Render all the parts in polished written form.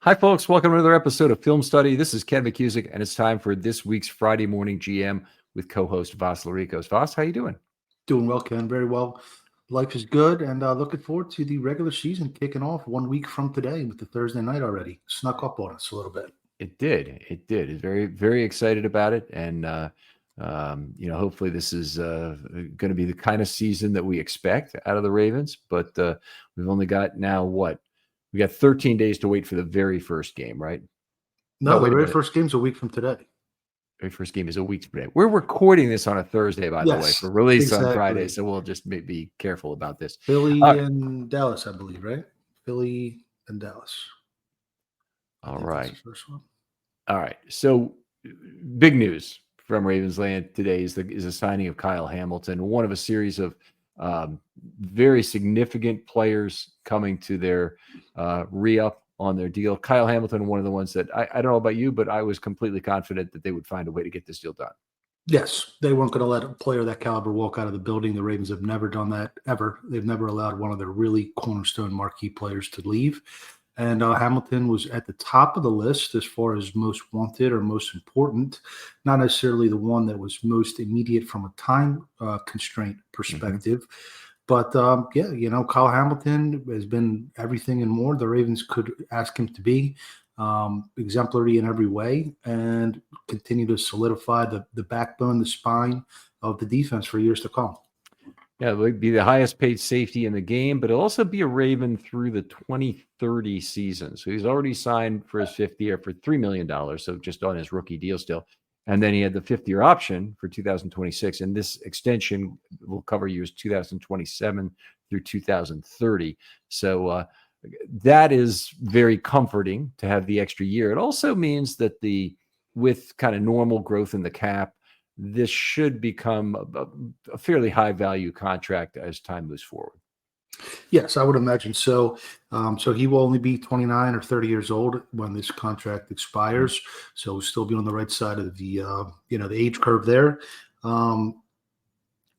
Hi, folks. Welcome to another episode of Film Study. This is Ken McKusick, and it's time for this week's Friday Morning GM with co-host Vas Laricos. Vas, how you doing? Doing well, Ken. Very well. Life is good, and looking forward to the regular season kicking off 1 week from today with the Thursday night already. Snuck up on us a little bit. It did. It's very, very excited about it, and hopefully this is going to be the kind of season that we expect out of the Ravens. But we've only got now we got 13 days to wait for the very first game, right? No, the very first game's a week from today. Very first game is a week from today. We're recording this on a Thursday, by the way, for release on Friday. So we'll just be careful about this. Philly and Dallas, I believe, right? Philly and Dallas. All right. First one. All right. So big news from Ravensland today is the signing of Kyle Hamilton, one of a series of very significant players coming to their re-up on their deal. Kyle Hamilton, one of the ones that I don't know about you, but I was completely confident that they would find a way to get this deal done. Yes, they weren't going to let a player of that caliber walk out of the building. The Ravens have never done that ever. They've never allowed one of their really cornerstone marquee players to leave. And Hamilton was at the top of the list as far as most wanted or most important, not necessarily the one that was most immediate from a time constraint perspective. Mm-hmm. But, Kyle Hamilton has been everything and more the Ravens could ask him to be, exemplary in every way, and continue to solidify the backbone, the spine of the defense for years to come. Yeah, it would be the highest paid safety in the game, but it'll also be a Raven through the 2030 season. So he's already signed for his fifth year for $3 million, so just on his rookie deal still. And then he had the fifth-year option for 2026, and this extension will cover years 2027 through 2030. So that is very comforting to have the extra year. It also means that with kind of normal growth in the cap, this should become a fairly high-value contract as time moves forward. Yes, I would imagine so. So he will only be 29 or 30 years old when this contract expires. So we'll still be on the right side of the age curve there.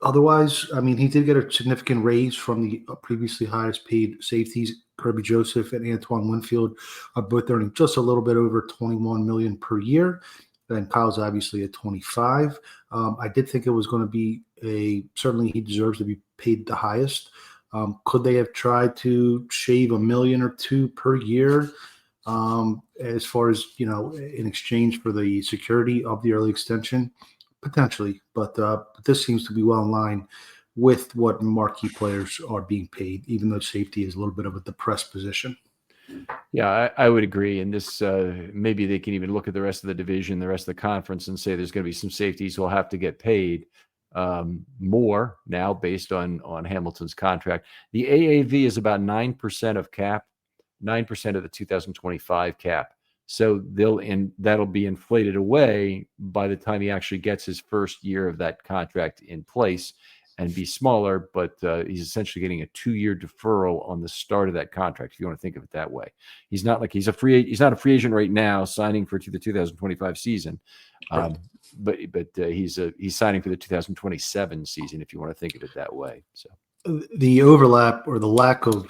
Otherwise, I mean, he did get a significant raise from the previously highest paid safeties. Kirby Joseph and Antoine Winfield are both earning just a little bit over $21 million per year. And Kyle's obviously at 25. I did think it was going to be certainly he deserves to be paid the highest. Could they have tried to shave $1 million or $2 million per year as far as, in exchange for the security of the early extension? Potentially, but this seems to be well in line with what marquee players are being paid, even though safety is a little bit of a depressed position. Yeah, I would agree. And this maybe they can even look at the rest of the division, the rest of the conference, and say there's going to be some safeties who will have to get paid more now based on Hamilton's contract. The AAV is about 9% of cap, 9% of the 2025 cap. So that'll be inflated away by the time he actually gets his first year of that contract in place and be smaller, but he's essentially getting a 2-year deferral on the start of that contract, if you want to think of it that way. He's not like he's not a free agent right now signing for the 2025 season. Right. But he's signing for the 2027 season, if you want to think of it that way. So the overlap or the lack of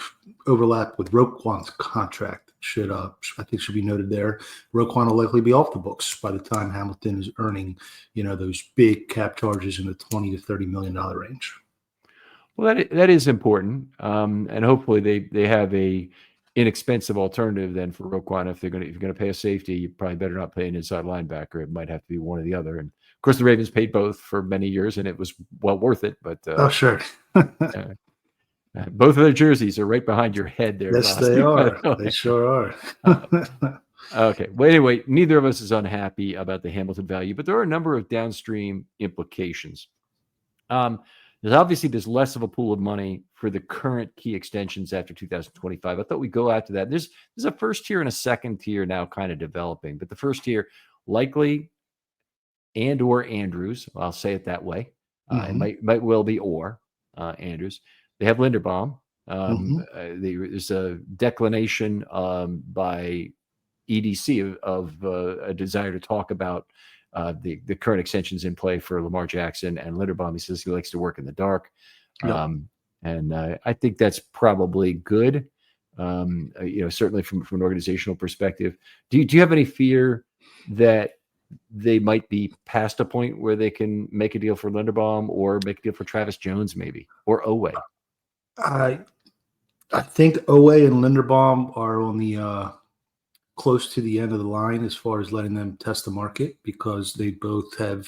overlap with Roquan's contract should be noted there. Roquan will likely be off the books by the time Hamilton is earning, those big cap charges in the $20 to $30 million range. Well, that is important, and hopefully they have a inexpensive alternative then for Roquan. If you're going to pay a safety, you probably better not pay an inside linebacker. It might have to be one or the other. And of course, the Ravens paid both for many years, and it was well worth it. But sure. Both of their jerseys are right behind your head there. Yes, they are. They sure are. Okay. Well, anyway, neither of us is unhappy about the Hamilton value, but there are a number of downstream implications. There's less of a pool of money for the current key extensions after 2025. I thought we'd go after that. There's a first tier and a second tier now kind of developing, but the first tier likely or Andrews. I'll say it that way. It might well be Andrews. They have Linderbaum. There's a declination by EDC of a desire to talk about the current extensions in play for Lamar Jackson and Linderbaum. He says he likes to work in the dark. Yep. And I think that's probably good. Certainly from an organizational perspective. Do you have any fear that they might be past a point where they can make a deal for Linderbaum or make a deal for Travis Jones, maybe, or Owe? I think Owe and Linderbaum are on the close to the end of the line as far as letting them test the market, because they both have,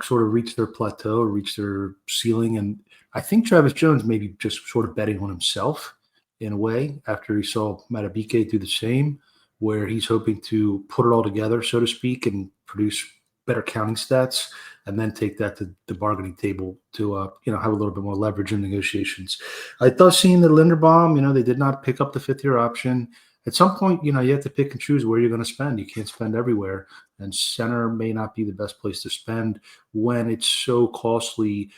sort of reached their plateau or reached their ceiling. And I think Travis Jones maybe just sort of betting on himself in a way after he saw Matabike do the same, where he's hoping to put it all together, so to speak, and produce better counting stats, and then take that to the bargaining table to, have a little bit more leverage in negotiations. I thought seeing the Linderbaum, they did not pick up the fifth-year option. At some point, you have to pick and choose where you're going to spend. You can't spend everywhere, and center may not be the best place to spend when it's so costly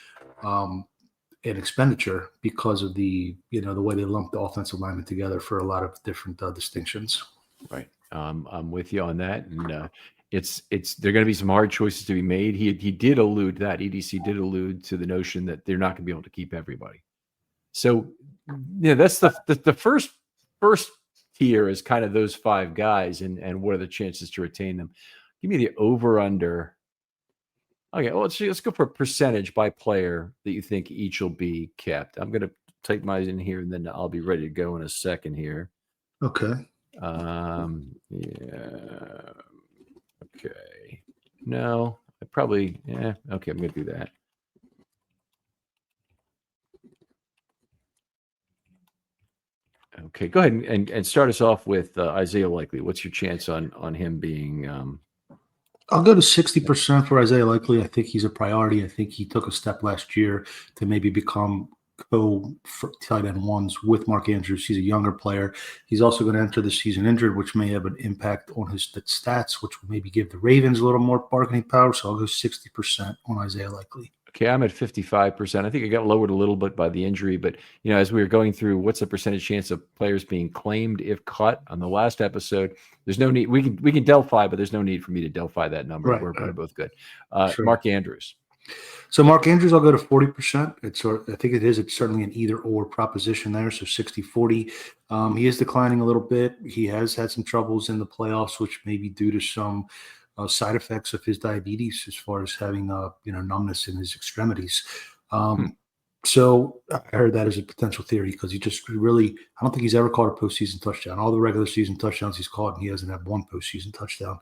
an expenditure because of the way they lump the offensive linemen together for a lot of different distinctions. Right. I'm with you on that. And there are going to be some hard choices to be made. He did allude that EDC did allude to the notion that they're not going to be able to keep everybody. So that's the first tier is kind of those five guys, and what are the chances to retain them? Give me the over under. Okay, well, let's go for percentage by player that you think each will be kept. I'm going to type mine in here, and then I'll be ready to go in a second here. Okay. Yeah. Okay. No, I probably, okay, I'm going to do that. Okay, go ahead and start us off with Isaiah Likely. What's your chance on him being? I'll go to 60% for Isaiah Likely. I think he's a priority. I think he took a step last year to maybe become tight end ones with Mark Andrews. He's a younger player. He's also going to enter the season injured, which may have an impact on his stats, which will maybe give the Ravens a little more bargaining power. So I'll go 60% on Isaiah Likely. Okay, I'm at 55%. I think it got lowered a little bit by the injury, but as we were going through what's the percentage chance of players being claimed if cut on the last episode, there's no need. We can Delphi, but there's no need for me to Delphi that number. Right, we're both good. Sure. Mark Andrews. So Mark Andrews, I'll go to 40%. I think it's certainly an either or proposition there. So 60-40. He is declining a little bit. He has had some troubles in the playoffs, which may be due to some side effects of his diabetes, as far as having numbness in his extremities. So I heard that as a potential theory, because I don't think he's ever caught a postseason touchdown. All the regular season touchdowns he's caught, and he hasn't had one postseason touchdown.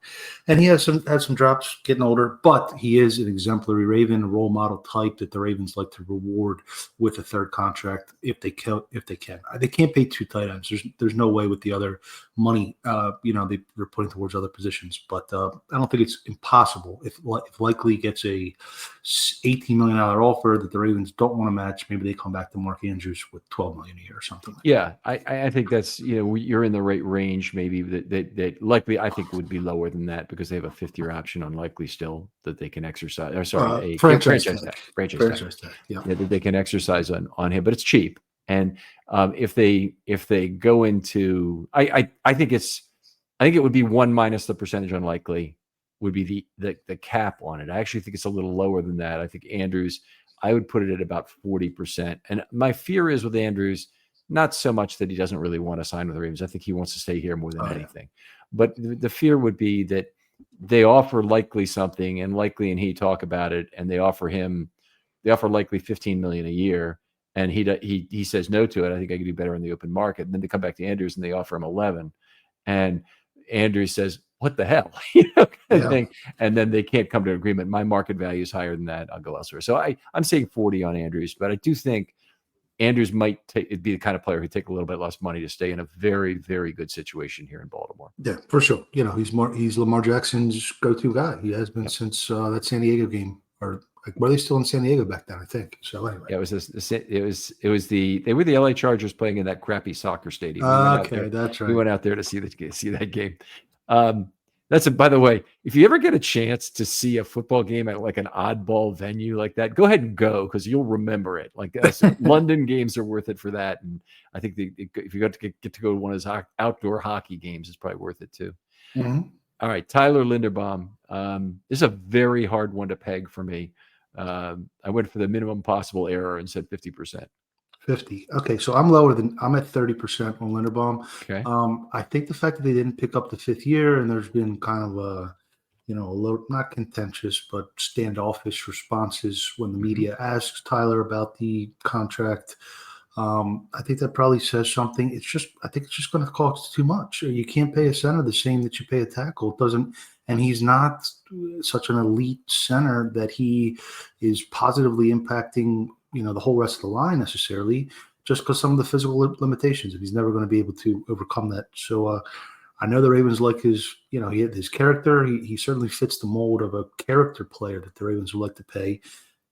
And he has had some drops getting older, but he is an exemplary Raven, a role model type that the Ravens like to reward with a third contract if they can. They can't pay two tight ends. There's no way with the other money they're putting towards other positions. But I don't think it's impossible. If Likely gets a $18 million offer that the Ravens don't want to match, maybe they come back to Mark Andrews with $12 million a year or something. Yeah, I think that's you're in the right range. Maybe that Likely I think would be lower than that, because they have a fifth-year option on Likely still that they can exercise. Or sorry, a franchise tag. Yeah, that they can exercise on him, but it's cheap. And if they go into, I think it would be 1 minus the percentage on Likely would be the cap on it. I actually think it's a little lower than that. I think Andrews, I would put it at about 40%. And my fear is with Andrews, not so much that he doesn't really want to sign with the Ravens. I think he wants to stay here more than anything. But the fear would be that they offer Likely something, and Likely and he talk about it, and they offer Likely $15 million a year, and he says no to it. I think I could do better in the open market. And then they come back to Andrews and they offer him 11, and Andrews says, "What the hell?" kind of thing. And then they can't come to an agreement. My market value is higher than that. I'll go elsewhere. So I'm saying 40 on Andrews, but I do think Andrews might be the kind of player who take a little bit less money to stay in a very, very good situation here in Baltimore. Yeah, for sure. He's Lamar Jackson's go-to guy. He has been since that San Diego game. Or were they still in San Diego back then? I think so. Anyway, yeah, they were the LA Chargers playing in that crappy soccer stadium. That's right. We went out there to see that game. By the way, if you ever get a chance to see a football game at like an oddball venue like that, go ahead and go, because you'll remember it. Like London games are worth it for that, and I think if you got to get to go to one of those outdoor hockey games, it's probably worth it too. Mm-hmm. All right, Tyler Linderbaum. This is a very hard one to peg for me. I went for the minimum possible error and said 50%. 50. Okay, so I'm at 30% on Linderbaum. Okay. I think the fact that they didn't pick up the 5th year and there's been kind of a little not contentious but standoffish responses when the media asks Tyler about the contract. I think that probably says something. I think it's just going to cost too much. You can't pay a center the same that you pay a tackle. It doesn't, and he's not such an elite center that he is positively impacting, the whole rest of the line necessarily, just because some of the physical limitations, and he's never going to be able to overcome that. So I know the Ravens like his character. He certainly fits the mold of a character player that the Ravens would like to pay,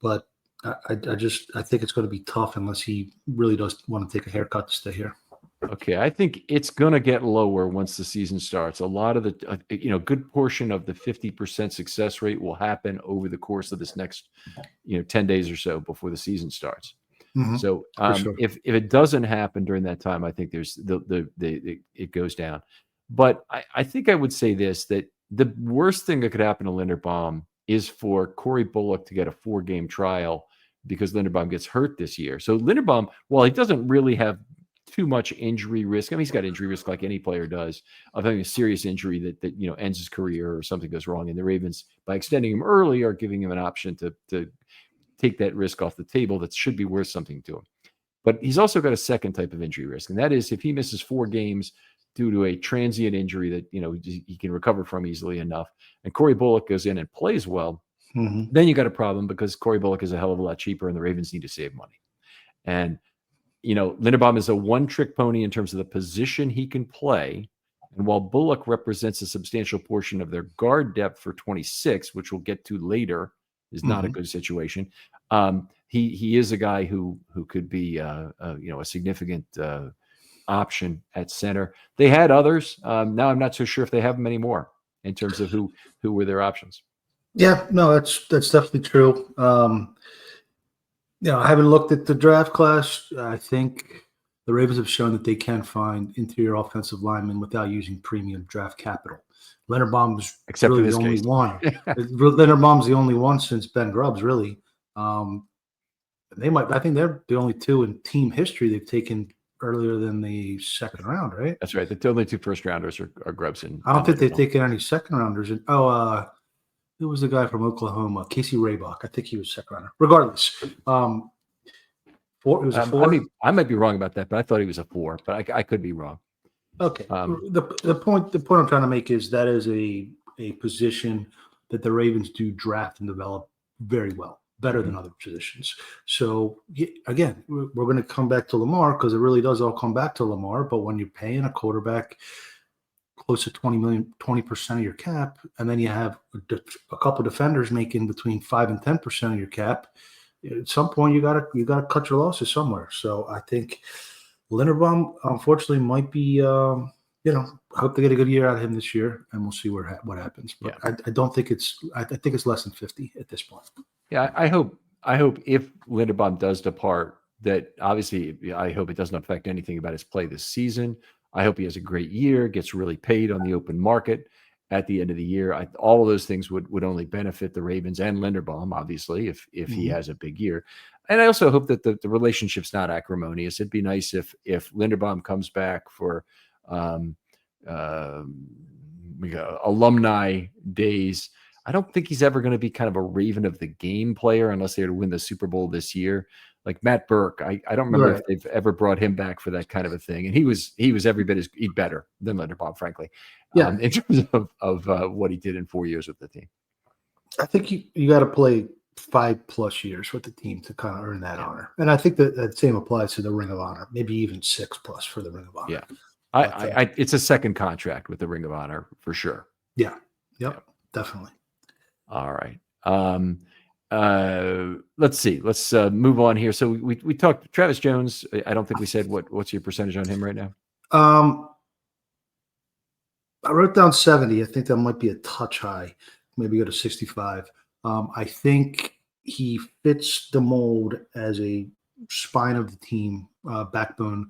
but I think it's going to be tough unless he really does want to take a haircut to stay here. Okay, I think it's going to get lower once the season starts. A lot of the, good portion of the 50% success rate will happen over the course of this next, 10 days or so before the season starts. Mm-hmm. So Sure. if it doesn't happen during that time, I think there's it goes down. But I think I would say this, that the worst thing that could happen to Linderbaum is for Corey Bullock to get a 4-game trial because Linderbaum gets hurt this year. So Linderbaum, while he doesn't really have too much injury risk, I mean, he's got injury risk like any player does of having a serious injury that ends his career or something goes wrong. And the Ravens, by extending him early, are giving him an option to take that risk off the table that should be worth something to him. But he's also got a second type of injury risk, and that is if he misses 4 games due to a transient injury that he can recover from easily enough, and Corey Bullock goes in and plays well, then you got a problem because Corey Bullock is a hell of a lot cheaper, and the Ravens need to save money. And Linderbaum is a one-trick pony in terms of the position he can play. And while Bullock represents a substantial portion of their guard depth for 26, which we'll get to later, is not a good situation. He is a guy who could be a significant option at center. They had others. Now I'm not so sure if they have them anymore in terms of who were their options. Yeah, no, that's definitely true. I haven't looked at the draft class. I think the Ravens have shown that they can find interior offensive linemen without using premium draft capital. Linderbaum's Except really for this the only case. one. Linderbaum's the only one since Ben Grubbs, really. I think they're the only 2 in team history they've taken earlier than the second round, right? That's right. The only 2 first-rounders are Grubbs and I don't think they've taken any second rounders. Who was the guy from Oklahoma? Casey Raybach. I think he was second rounder. Regardless, it was a 4. I might be wrong about that, but I thought he was a 4. But I could be wrong. Okay. The point I'm trying to make is that is a position that the Ravens do draft and develop very well, better than other positions. So again, we're going to come back to Lamar because it really does all come back to Lamar. But when you're paying a quarterback close to 20% of your cap, and then you have a couple of defenders making between 5 and 10% of your cap, at some point you gotta cut your losses somewhere. So I think Linderbaum, unfortunately, might be. I hope they get a good year out of him this year, and we'll see what happens. But yeah. I don't think it's. I think it's less than 50 at this point. Yeah, I hope if Linderbaum does depart, that obviously I hope it doesn't affect anything about his play this season. I hope he has a great year, gets really paid on the open market at the end of the year. All of those things would only benefit the Ravens and Linderbaum, obviously, if he has a big year. And I also hope that the relationship's not acrimonious. It'd be nice if Linderbaum comes back for alumni days. I don't think he's ever going to be kind of a Raven of the game player unless they were to win the Super Bowl this year. Like Matt Burke, I don't remember if they've ever brought him back for that kind of a thing. And he was every bit better than Linderbaum, frankly, in terms of what he did in 4 years with the team. I think you got to play 5+ years with the team to kind of earn that honor. And I think that same applies to the Ring of Honor, maybe even 6+ for the Ring of Honor. Yeah. It's a second contract with the Ring of Honor for sure. Yeah. Yep. Definitely. All right. Let's see. Let's move on here. So we talked Travis Jones. I don't think we said what's your percentage on him right now. I wrote down 70. I think that might be a touch high. Maybe go to 65. I think he fits the mold as a spine of the team, backbone.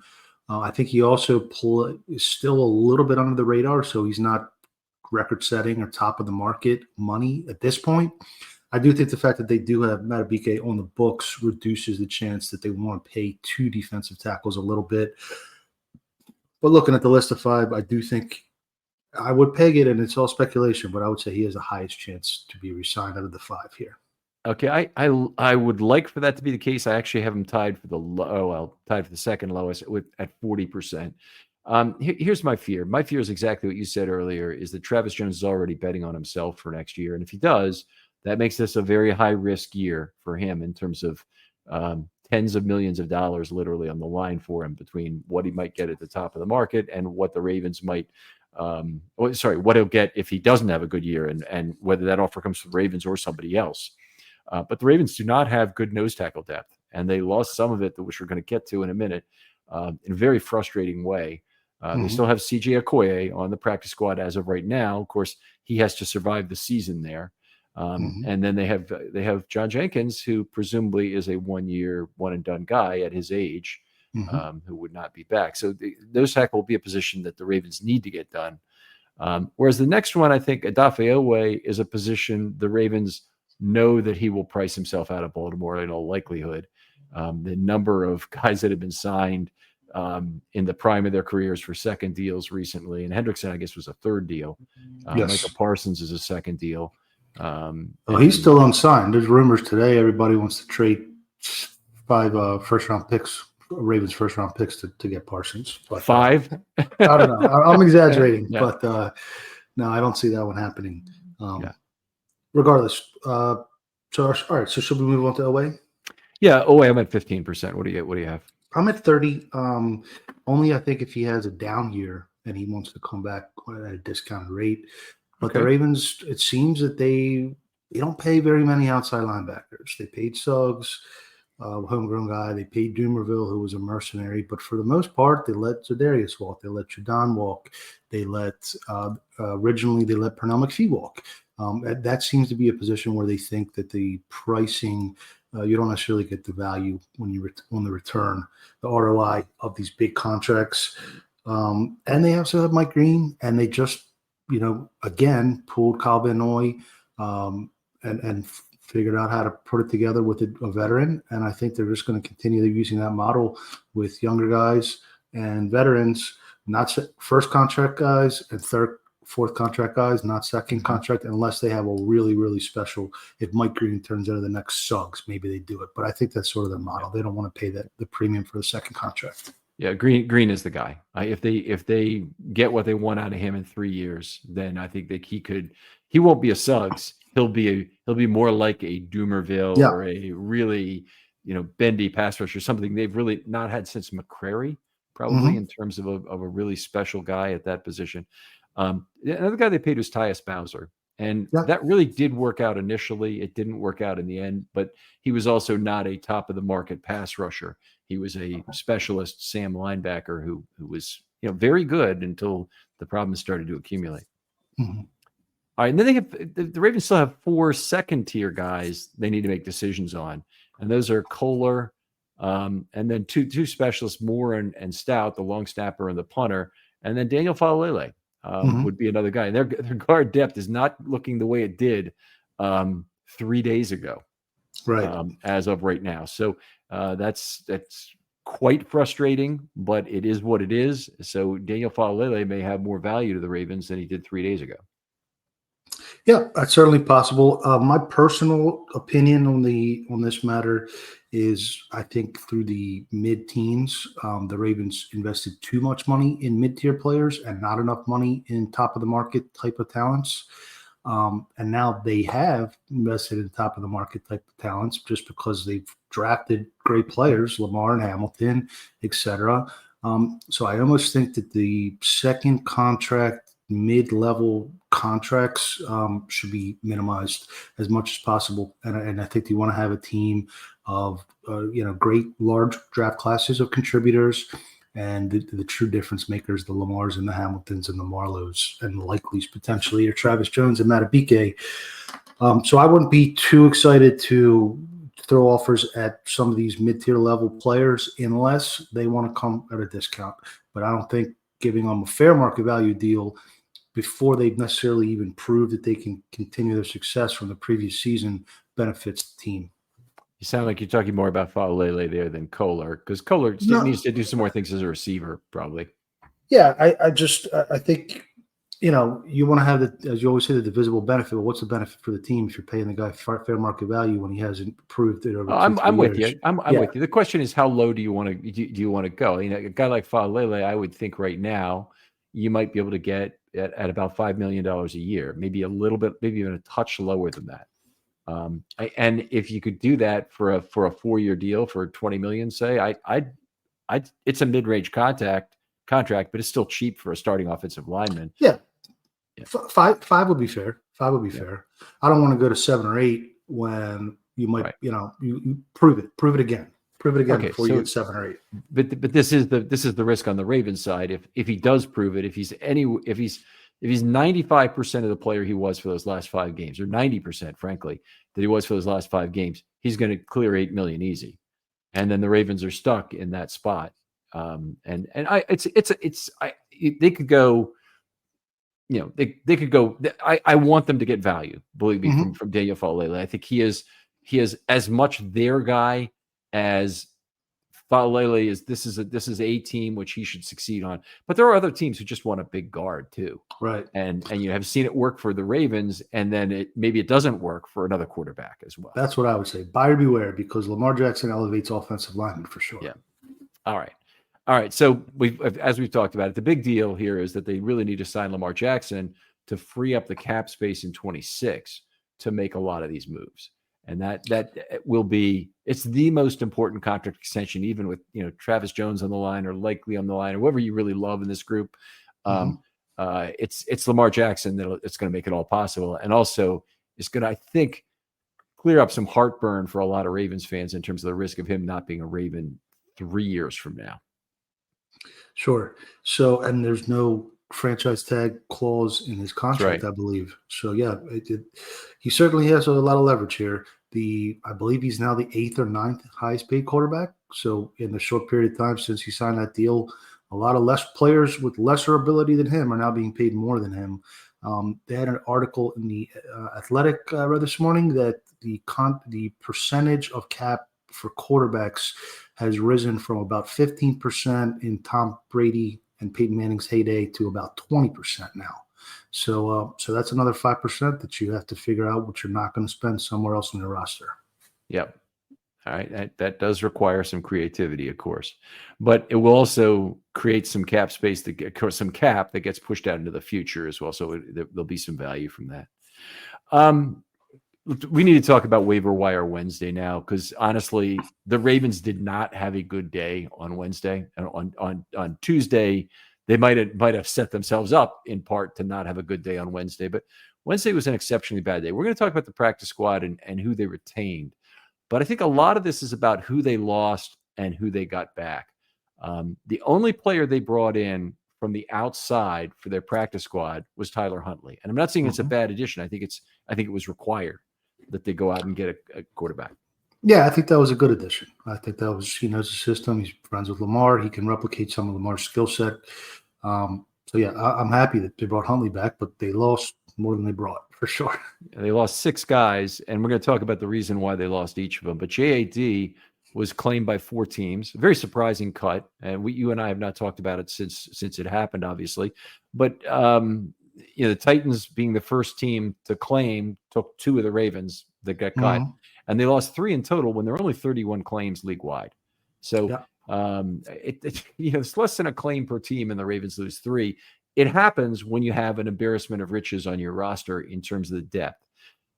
I think he also is still a little bit under the radar, so he's not record-setting or top of the market money at this point. I do think the fact that they do have Matabike on the books reduces the chance that they want to pay 2 defensive tackles a little bit. But looking at the list of 5, I do think I would peg it, and it's all speculation, but I would say he has the highest chance to be re-signed out of the 5 here. Okay, I would like for that to be the case. I actually have him tied for tied for the second lowest at 40%. Here's my fear. My fear is exactly what you said earlier: is that Travis Jones is already betting on himself for next year, and if he does, that makes this a very high risk year for him in terms of tens of millions of dollars literally on the line for him between what he might get at the top of the market and what the Ravens might. What he'll get if he doesn't have a good year, and whether that offer comes from the Ravens or somebody else. But the Ravens do not have good nose tackle depth, and they lost some of it, which we're going to get to in a minute, in a very frustrating way. They still have C.J. Okoye on the practice squad as of right now. Of course, he has to survive the season there. And then they have John Jenkins, who presumably is a 1-year, one-and-done guy at his age, who would not be back. So the nose tackle will be a position that the Ravens need to get done. Whereas the next one, I think, Odafe Oweh is a position the Ravens know that he will price himself out of Baltimore in all likelihood. The number of guys that have been signed in the prime of their careers for second deals recently, and Hendrickson, I guess, was a third deal. Yes. Michael Parsons is a second deal. He's still unsigned. There's rumors today everybody wants to trade 5 first-round picks, Ravens first-round picks to get Parsons. But, 5? I don't know. I'm exaggerating, Yeah. but no, I don't see that one happening. Regardless. All right. So should we move on to Oweh? Yeah. Oweh, I'm at 15%. What do you have? I'm at 30. Only I think if he has a down year and he wants to come back at a discounted rate. But the Ravens, it seems that they don't pay very many outside linebackers. They paid Suggs, homegrown guy. They paid Dumerville, who was a mercenary. But for the most part, they let Za'Darius walk. They let Jadon walk. They let originally they let Pernell McPhee walk. That seems to be a position where they think that the pricing you don't necessarily get the value when you on the return, the ROI of these big contracts. And they also have Mike Green, and they just again pulled Kyle Van Noy and figured out how to put it together with a veteran. And I think they're just going to continue using that model with younger guys and veterans, not first contract guys and fourth contract guys, not second contract, unless they have a really, really special. If Mike Green turns into the next Suggs, maybe they do it. But I think that's sort of their model. They don't want to pay the premium for the second contract. Yeah, Green is the guy. If they get what they want out of him in 3 years, then I think that he won't be a Suggs. He'll be more like a Dumerville or a really bendy pass rusher, something they've really not had since McCrary, probably in terms of a really special guy at that position. Another guy they paid was Tyus Bowser, and that really did work out initially. It didn't work out in the end, but he was also not a top of the market pass rusher. He was a specialist Sam linebacker who was very good until the problems started to accumulate. All right, and then they have the Ravens still have 4 second-tier guys they need to make decisions on, and those are Kohler, and then two specialists, Moore and Stout, the long snapper and the punter, and then Daniel Falalele would be another guy. And their guard depth is not looking the way it did 3 days ago, right? As of right now, so that's quite frustrating, but it is what it is. So Daniel Falalele may have more value to the Ravens than he did 3 days ago. Yeah, that's certainly possible. My personal opinion on this matter is I think through the mid-teens, the Ravens invested too much money in mid-tier players and not enough money in top-of-the-market type of talents. And now they have invested in top-of-the-market type of talents just because they've drafted great players, Lamar and Hamilton, etc. So I almost think that the second contract, mid-level contracts should be minimized as much as possible. And I think you want to have a team of, great large draft classes of contributors and the true difference makers, the Lamars and the Hamiltons and the Marlows and the Likeleys potentially, or Travis Jones and Matabike. So I wouldn't be too excited to throw offers at some of these mid-tier level players unless they want to come at a discount. But I don't think giving them a fair market value deal before they necessarily even prove that they can continue their success from the previous season benefits the team. You sound like you're talking more about Falele there than Kohler, because Kohler needs to do some more things as a receiver, probably. Yeah, I think, you want to have as you always say, the divisible benefit. Well, what's the benefit for the team if you're paying the guy fair market value when he hasn't proved it over I'm with years? you. I'm with you. The question is, how low do you want to go? A guy like Falele, I would think right now you might be able to get at about $5 million a year, maybe a little bit, maybe even a touch lower than that. And if you could do that for a 4-year deal for $20 million, say, it's a mid-range contract, but it's still cheap for a starting offensive lineman. Yeah. Five would be fair. Fair. I don't want to go to 7 or 8 when you might, you prove it again. Before you get 7 or 8. But this is the risk on the Ravens side. If he does prove it, if he's 95% of the player he was for those last 5 games, or 90%, frankly, that he was for those last 5 games, he's going to clear $8 million easy, and then the Ravens are stuck in that spot. They could go. They could go. I want them to get value. Believe me, from Daniel Falele. I think he is as much their guy as Falele is. This is a team which he should succeed on. But there are other teams who just want a big guard too, right? And you have seen it work for the Ravens, and then maybe it doesn't work for another quarterback as well. That's what I would say. Buyer beware, because Lamar Jackson elevates offensive linemen for sure. Yeah. All right. So as we've talked about it, the big deal here is that they really need to sign Lamar Jackson to free up the cap space in 26 to make a lot of these moves. And that will be, it's the most important contract extension, even with, Travis Jones on the line, or likely on the line, or whoever you really love in this group. It's Lamar Jackson it's going to make it all possible. And also it's going to, I think, clear up some heartburn for a lot of Ravens fans in terms of the risk of him not being a Raven 3 years from now. Sure. So, and there's no franchise tag clause in his contract, I believe. So, yeah, he certainly has a lot of leverage here. I believe he's now the 8th or 9th highest paid quarterback. So, in the short period of time since he signed that deal, a lot of less players with lesser ability than him are now being paid more than him. They had an article in the Athletic read this morning that the percentage of cap for quarterbacks has risen from about 15% in Tom Brady and Peyton Manning's heyday to about 20% now. So that's another 5% that you have to figure out what you're not going to spend somewhere else in your roster. Yep. All right. That does require some creativity, of course, but it will also create some cap space that gets pushed out into the future as well. So there'll be some value from that. We need to talk about waiver wire Wednesday now, because honestly, the Ravens did not have a good day on Wednesday, and on Tuesday, they might have set themselves up in part to not have a good day on Wednesday. But Wednesday was an exceptionally bad day. We're going to talk about the practice squad and who they retained, but I think a lot of this is about who they lost and who they got back. The only player they brought in from the outside for their practice squad was Tyler Huntley, and I'm not saying it's a bad addition. I think it was required that they go out and get a quarterback. Yeah, I think that was a good addition. I think that was, he knows the system. He's friends with Lamar. He can replicate some of Lamar's skill set. So, yeah, I'm happy that they brought Huntley back, but they lost more than they brought, for sure. They lost 6 guys, and we're going to talk about the reason why they lost each of them. But JAD was claimed by 4 teams. Very surprising cut, and you and I have not talked about it since it happened, obviously. But the Titans, being the first team to claim, took 2 of the Ravens that got cut, and they lost 3 in total when there were only 31 claims league wide. So it's less than a claim per team, and the Ravens lose 3. It happens when you have an embarrassment of riches on your roster in terms of the depth,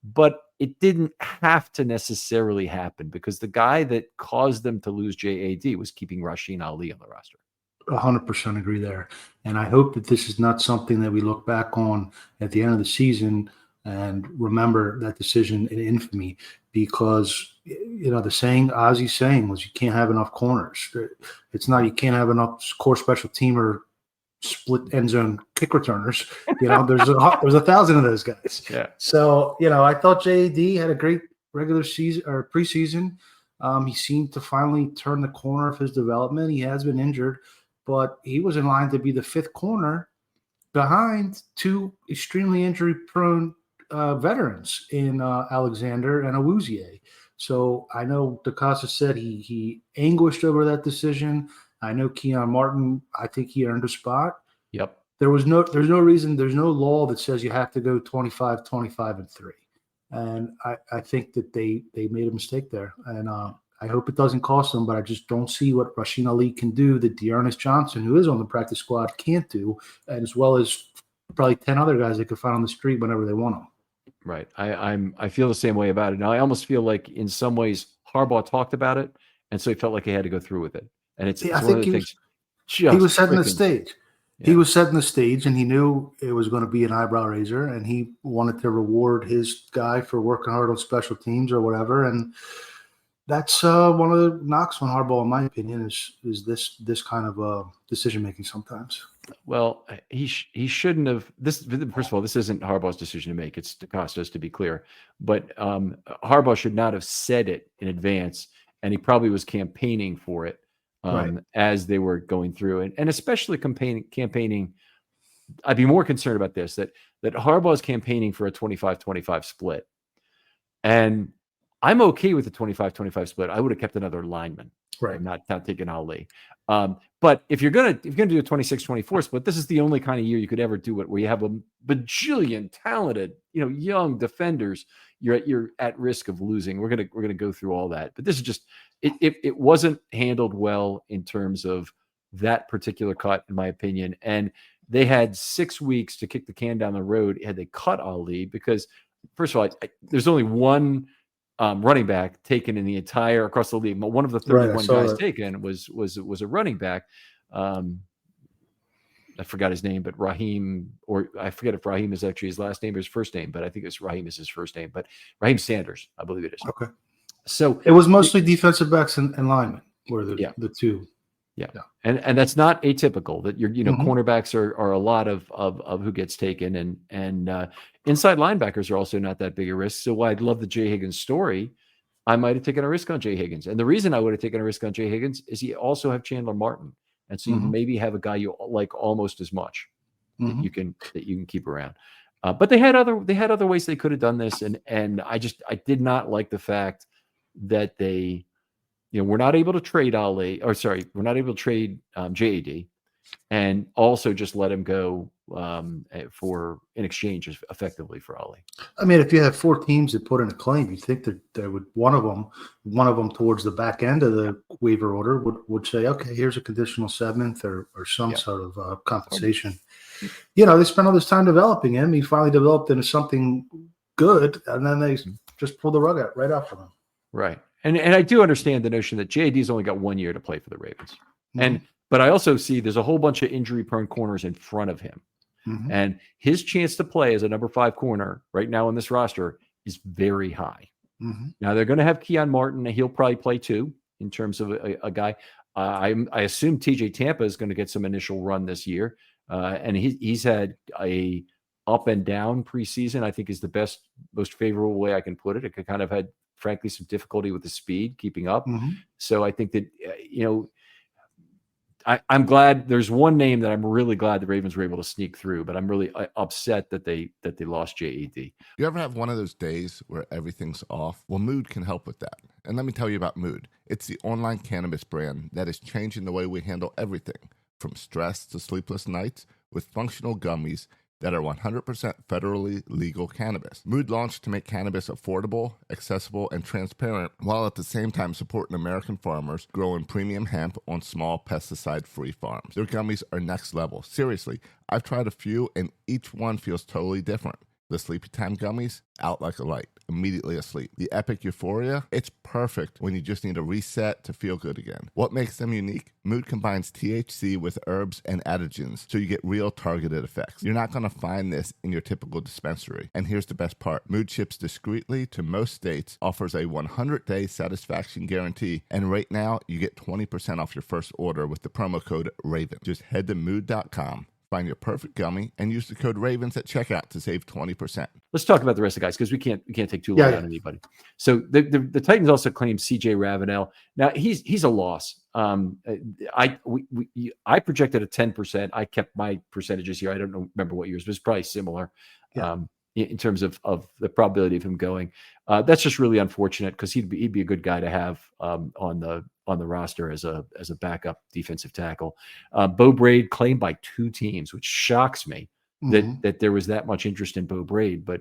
but it didn't have to necessarily happen, because the guy that caused them to lose JAD was keeping Rasheen Ali on the roster. 100% agree there. And I hope that this is not something that we look back on at the end of the season and remember that decision in infamy, because, the saying, Ozzy's saying, was you can't have enough corners. It's not you can't have enough core special teamer split end zone kick returners. There's 1,000 of those guys. Yeah. So, I thought JAD had a great regular season or preseason. He seemed to finally turn the corner of his development. He has been injured, but he was in line to be the 5th corner behind two extremely injury-prone veterans in Alexander and Awuzie. So I know DeCosta said he anguished over that decision. I know Keon Martin, I think he earned a spot. Yep. There's no reason, there's no law that says you have to go 25, 25, and 3. And I think that they made a mistake there. And I hope it doesn't cost them, but I just don't see what Rasheen Ali can do that Dearness Johnson, who is on the practice squad, can't do, and as well as probably 10 other guys they could find on the street whenever they want them. Right. I feel the same way about it. Now, I almost feel like in some ways Harbaugh talked about it, and so he felt like he had to go through with it. And it's one of the things. He was setting the stage. Yeah. He was setting the stage, and he knew it was going to be an eyebrow raiser, and he wanted to reward his guy for working hard on special teams or whatever. And that's one of the knocks on Harbaugh, in my opinion, is this kind of decision making sometimes. Well, he shouldn't have. First of all, this isn't Harbaugh's decision to make. It's DeCosta's, to be clear. But Harbaugh should not have said it in advance, and he probably was campaigning for it as they were going through, and especially campaigning. I'd be more concerned about this, that Harbaugh is campaigning for a 25-25 split, and I'm okay with the 25-25 split. I would have kept another lineman. Right. I'm not taking Ali. But if you're gonna do a 26-24 split, this is the only kind of year you could ever do it where you have a bajillion talented, young defenders. You're at risk of losing. We're gonna go through all that. But this is just it wasn't handled well in terms of that particular cut, in my opinion. And they had 6 weeks to kick the can down the road had they cut Ali, because first of all, there's only one running back taken in the entire across the league. One of the 31 guys taken was a running back. I forgot his name, but Raheem, or I forget if Raheem is actually his last name or his first name, but I think it's Raheem is his first name. But Raheem Sanders, I believe it is. Okay. So it was mostly defensive backs and linemen were the two. Yeah. And that's not atypical, that cornerbacks are a lot of who gets taken, and inside linebackers are also not that big a risk. So while I'd love the Jay Higgins story, I might have taken a risk on Jay Higgins. And the reason I would have taken a risk on Jay Higgins is you also have Chandler Martin. And so you maybe have a guy you like almost as much that you can keep around. But they had other ways they could have done this. And I did not like the fact that they, we're not able to trade Ali, or sorry, we're not able to trade JAD, and also just let him go in exchange effectively for Ali. I mean, if you have 4 teams that put in a claim, you think that there would one of them towards the back end of the waiver order would say, okay, here's a conditional 7th or some sort of compensation. They spent all this time developing him. He finally developed into something good, and then they just pulled the rug out right out from him. Right. And I do understand the notion that JAD's only got 1 year to play for the Ravens. But I also see there's a whole bunch of injury-prone corners in front of him. And his chance to play as a number 5 corner right now in this roster is very high. Now they're going to have Keon Martin, and he'll probably play too in terms of a guy. I assume TJ Tampa is going to get some initial run this year. And he's had a up and down preseason, I think is the best, most favorable way I can put it. It could kind of had, frankly, some difficulty with the speed keeping up. So I think that, I'm glad there's one name that I'm really glad the Ravens were able to sneak through, but I'm really upset that they lost JAD. You ever have one of those days where everything's off? Well, Mood can help with that. And let me tell you about Mood. It's the online cannabis brand that is changing the way we handle everything, from stress to sleepless nights, with functional gummies that are 100% federally legal cannabis. Mood launched to make cannabis affordable, accessible, and transparent, while at the same time supporting American farmers growing premium hemp on small pesticide-free farms. Their gummies are next level. Seriously, I've tried a few, and each one feels totally different. The Sleepy Time gummies, out like a light, immediately asleep. The Epic Euphoria, it's perfect when you just need a reset to feel good again. What makes them unique? Mood combines THC with herbs and adaptogens, so you get real targeted effects. You're not going to find this in your typical dispensary. And here's the best part. Mood ships discreetly to most states, offers a 100-day satisfaction guarantee, and right now you get 20% off your first order with the promo code RAVEN. Just head to mood.com. Find your perfect gummy and use the code RAVENS at checkout to save 20%. Let's talk about the rest of the guys, because we can't take too long on anybody. So the Titans also claimed CJ Ravenel. Now he's a loss. I projected a 10%. I kept my percentages here. I don't remember what yours, but it's probably similar. Yeah. In terms of the probability of him going. That's just really unfortunate because he'd be a good guy to have on the roster as a backup defensive tackle. Bo Braid claimed by 2 teams, which shocks me that there was that much interest in Bo Braid, but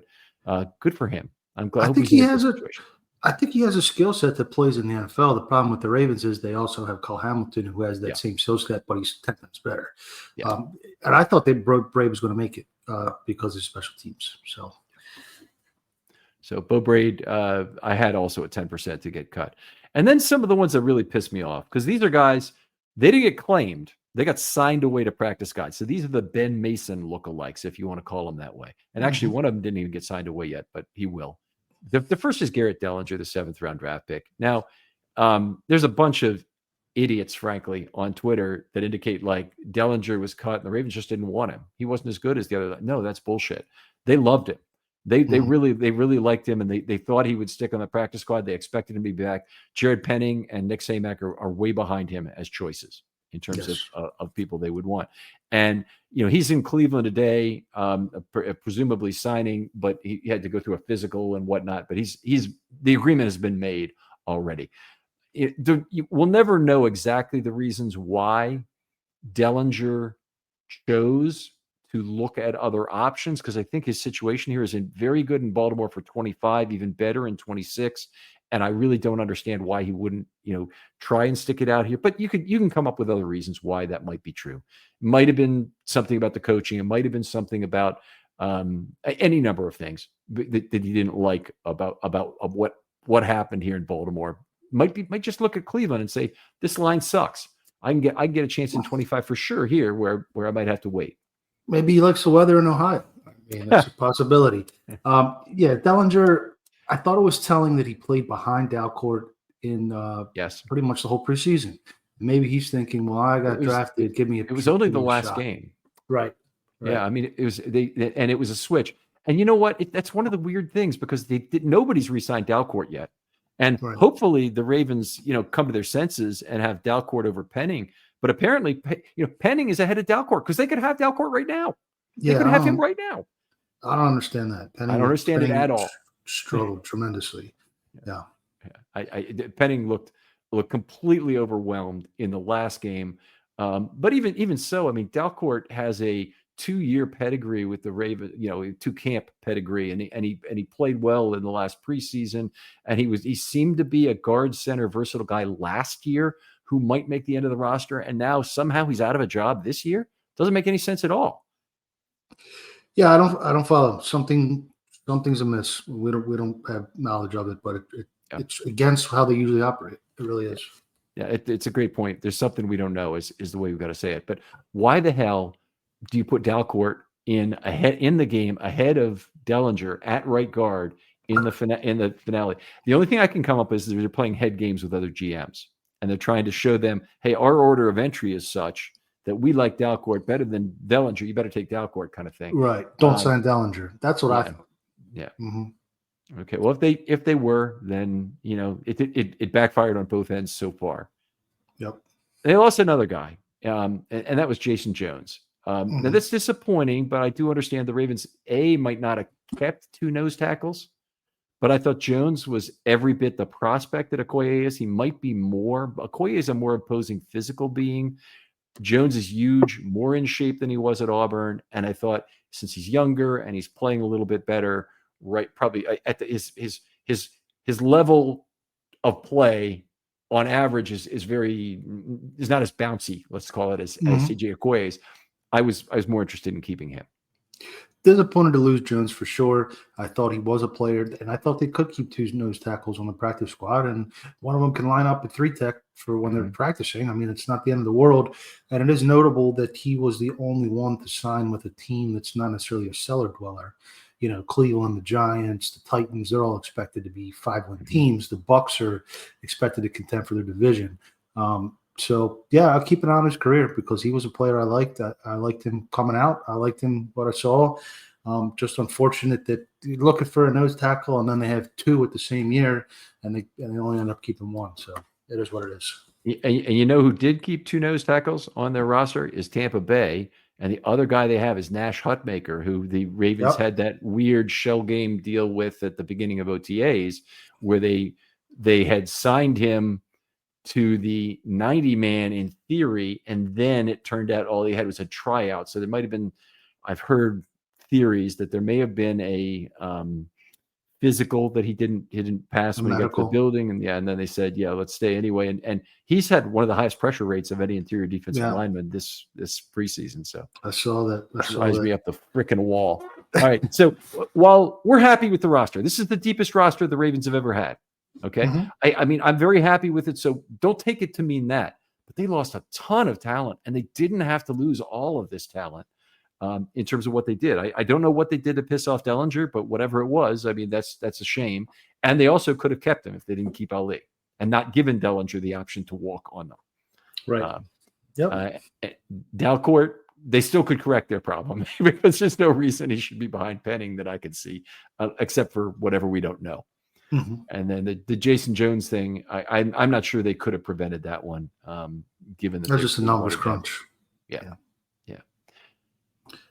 good for him. I'm glad. I think he has a skill set that plays in the NFL. The problem with the Ravens is they also have Cole Hamilton, who has that same skill set, but he's 10 times better. Yeah. And I thought that Braid was going to make it because of special teams. So Bo Braid, I had also a 10% to get cut. And then some of the ones that really pissed me off, because these are guys, they didn't get claimed. They got signed away to practice guys. So these are the Ben Mason lookalikes, if you want to call them that way. And actually, one of them didn't even get signed away yet, but he will. The first is Garrett Dellinger, the 7th-round draft pick. Now, there's a bunch of idiots, frankly, on Twitter that indicate like Dellinger was cut and the Ravens just didn't want him. He wasn't as good as the other. No, that's bullshit. They loved him. They really liked him, and they thought he would stick on the practice squad. They expected him to be back. Jared Penning and Nick Samac are way behind him as choices in terms of people they would want. And, he's in Cleveland today, presumably signing, but he had to go through a physical and whatnot. But the agreement has been made already. We'll never know exactly the reasons why Dellinger chose to look at other options, because I think his situation here is very good in Baltimore for 25, even better in 26. And I really don't understand why he wouldn't, try and stick it out here. But you can come up with other reasons why that might be true. It might have been something about the coaching. It might have been something about any number of things that he didn't like about what happened here in Baltimore. Might just look at Cleveland and say, this line sucks. I can get a chance in 25 for sure here, where I might have to wait. Maybe he likes the weather in Ohio. I mean, that's a possibility. Dellinger, I thought it was telling that he played behind Dalcourt in pretty much the whole preseason. Maybe he's thinking, well, I got drafted. Give me a. It was only the last shot. game. Right. Yeah, I mean, it was and it was a switch. And you know what? That's one of the weird things, because nobody's re-signed Dalcourt yet. And hopefully the Ravens, come to their senses and have Dalcourt over Penning. But apparently, Penning is ahead of Dalcourt because they could have Dalcourt right now. They could have him right now. I don't understand that. I don't understand it at all. Struggled tremendously. Yeah. Penning looked completely overwhelmed in the last game. But even so, I mean, Dalcourt has a 2-year pedigree with the Ravens, 2-camp pedigree, and he played well in the last preseason. And he seemed to be a guard center versatile guy last year who might make the end of the roster, and now somehow he's out of a job this year. Doesn't make any sense at all. Yeah, I don't follow. Something's amiss. We don't have knowledge of it, but it's against how they usually operate. It really is. Yeah, it's a great point. There's something we don't know is the way we've got to say it. But why the hell do you put Dalcourt in the game ahead of Dellinger at right guard in the finale? The only thing I can come up with is they're playing head games with other GMs, and they're trying to show them, hey, our order of entry is such that we like Dalcourt better than Dellinger. You better take Dalcourt, kind of thing. Right. Don't sign Dellinger. That's what I thought. Yeah. Mm-hmm. Okay. Well, if they were, then it backfired on both ends so far. Yep. They lost another guy, and that was Jason Jones. Now that's disappointing, but I do understand the Ravens might not have kept 2 nose tackles, but I thought Jones was every bit the prospect that Okoye is. He might be more. Okoye is a more imposing physical being. Jones is huge, more in shape than he was at Auburn, and I thought since he's younger and he's playing a little bit better, right? Probably at his level of play on average is not as bouncy. Let's call it as CJ Okoye's. I was more interested in keeping him. Disappointed to lose Jones for sure. I thought he was a player, and I thought they could keep 2 nose tackles on the practice squad, and one of them can line up at 3-tech for when they're practicing. I mean, it's not the end of the world, and it is notable that he was the only one to sign with a team that's not necessarily a cellar dweller. Cleveland, the Giants, the Titans, they're all expected to be 5-win teams. The Bucks are expected to contend for their division. So, yeah, I'll keep an eye on his career because he was a player I liked. I liked him coming out. I liked him, what I saw. Just unfortunate that you're looking for a nose tackle and then they have 2 at the same year and they only end up keeping 1. So it is what it is. And you know who did keep 2 nose tackles on their roster is Tampa Bay. And the other guy they have is Nash Hutmaker, who the Ravens had that weird shell game deal with at the beginning of OTAs, where they had signed him to the 90-man in theory, and then it turned out all he had was a tryout. So there might have been, I've heard theories that there may have been a physical that he didn't pass when he got to the building, and then they said, yeah, let's stay anyway. And he's had one of the highest pressure rates of any interior defensive lineman this preseason. So I saw that. Drives me up the freaking wall. All right. So while we're happy with the roster, this is the deepest roster the Ravens have ever had. Okay. I mean, I'm very happy with it. So don't take it to mean that. But they lost a ton of talent, and they didn't have to lose all of this talent in terms of what they did. I don't know what they did to piss off Dellinger, but whatever it was, I mean, that's a shame. And they also could have kept him if they didn't keep Ali and not given Dellinger the option to walk on them. Right. Dalcourt, they still could correct their problem because there's no reason he should be behind Penning that I could see, except for whatever we don't know. And then the Jason Jones thing, I'm not sure they could have prevented that one, given that that's just a numbers crunch. Yeah.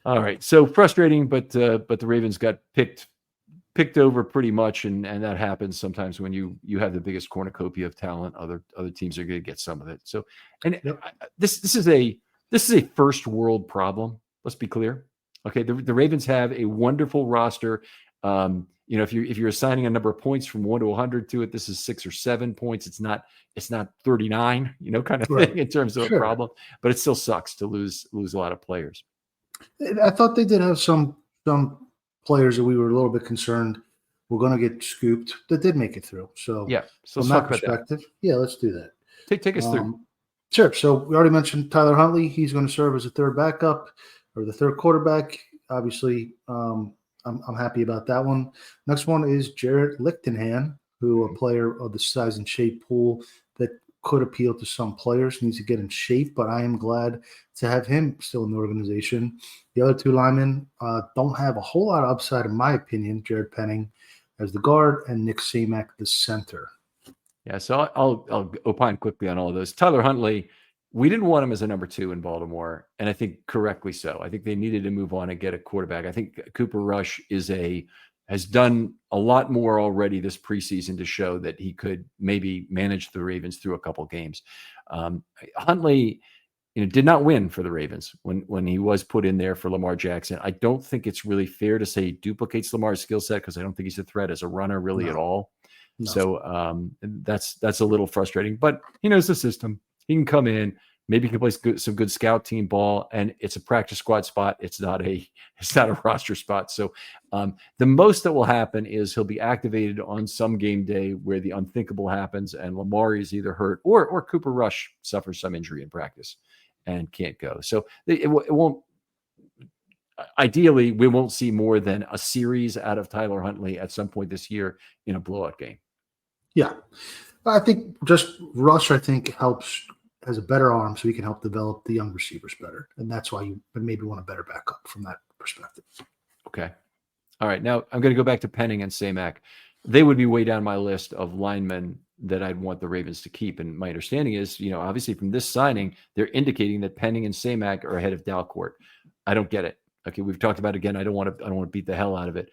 All right, so frustrating, but the Ravens got picked over pretty much, and that happens sometimes when you have the biggest cornucopia of talent. Other teams are going to get some of it. So, and this is a first world problem. Let's be clear. Okay, the Ravens have a wonderful roster. If you're assigning a number of points from 1 to 100 to it, this is 6 or 7 points. It's not 39, kind of thing in terms of a problem. But it still sucks to lose a lot of players. I thought they did have some players that we were a little bit concerned were going to get scooped that did make it through. So So from that perspective, let's do that. Take us through. Sure. So we already mentioned Tyler Huntley. He's going to serve as a third backup or the third quarterback. Obviously, I'm happy about that one. Next one is Jarrett Lichtenhan, who a player of the size and shape pool that could appeal to some players, needs to get in shape, but I am glad to have him still in the organization. The other 2 linemen don't have a whole lot of upside, in my opinion. Jared Penning as the guard and Nick Samak the center. Yeah, so I'll opine quickly on all of those. Tyler Huntley, we didn't want him as a number 2 in Baltimore, and I think correctly so. I think they needed to move on and get a quarterback. I think Cooper Rush has done a lot more already this preseason to show that he could maybe manage the Ravens through a couple games. Huntley, did not win for the Ravens when he was put in there for Lamar Jackson. I don't think it's really fair to say he duplicates Lamar's skill set because I don't think he's a threat as a runner really at all. No. So that's a little frustrating, but he knows the system. He can come in. Maybe he can play some good scout team ball, and it's a practice squad spot. It's not a roster spot. So the most that will happen is he'll be activated on some game day where the unthinkable happens, and Lamar is either hurt or Cooper Rush suffers some injury in practice and can't go. So it won't. Ideally, we won't see more than a series out of Tyler Huntley at some point this year in a blowout game. Yeah, I think just Rush, helps. Has a better arm, so he can help develop the young receivers better. And that's why you maybe want a better backup from that perspective. Okay. All right. Now I'm going to go back to Penning and Samak. They would be way down my list of linemen that I'd want the Ravens to keep. And my understanding is, obviously from this signing, they're indicating that Penning and Samak are ahead of Dalcourt. I don't get it. Okay. We've talked about it again. I don't want to beat the hell out of it.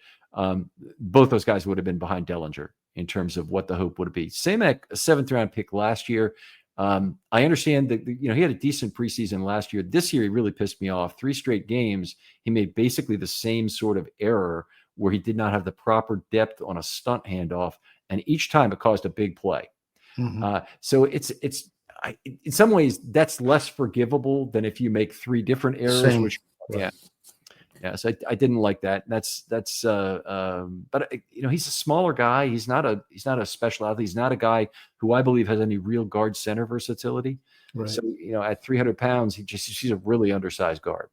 Both those guys would have been behind Dellinger in terms of what the hope would be. Samak, a 7th round pick last year. I understand that, he had a decent preseason last year. This year, he really pissed me off. 3 straight games, he made basically the same sort of error where he did not have the proper depth on a stunt handoff. And each time it caused a big play. So it's in some ways that's less forgivable than if you make 3 different errors. So I didn't like that. But he's a smaller guy. He's not a special athlete. He's not a guy who I believe has any real guard center versatility. Right. So, at 300 pounds, he's a really undersized guard.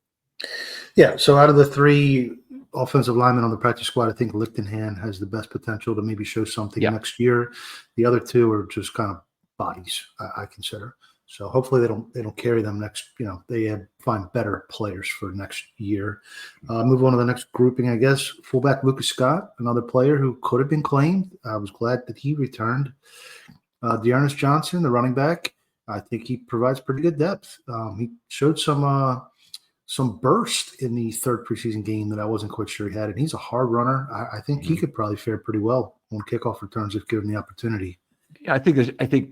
Yeah. So out of the 3 offensive linemen on the practice squad, I think Lichtenhan has the best potential to maybe show something next year. The other 2 are just kind of bodies, I consider. So hopefully they don't carry them next. They find better players for next year. Move on to the next grouping, I guess. Fullback Lucas Scott, another player who could have been claimed. I was glad that he returned. Dearness Johnson, the running back. I think he provides pretty good depth. He showed some burst in the third preseason game that I wasn't quite sure he had, and he's a hard runner. I think he could probably fare pretty well on kickoff returns if given the opportunity. Yeah, I think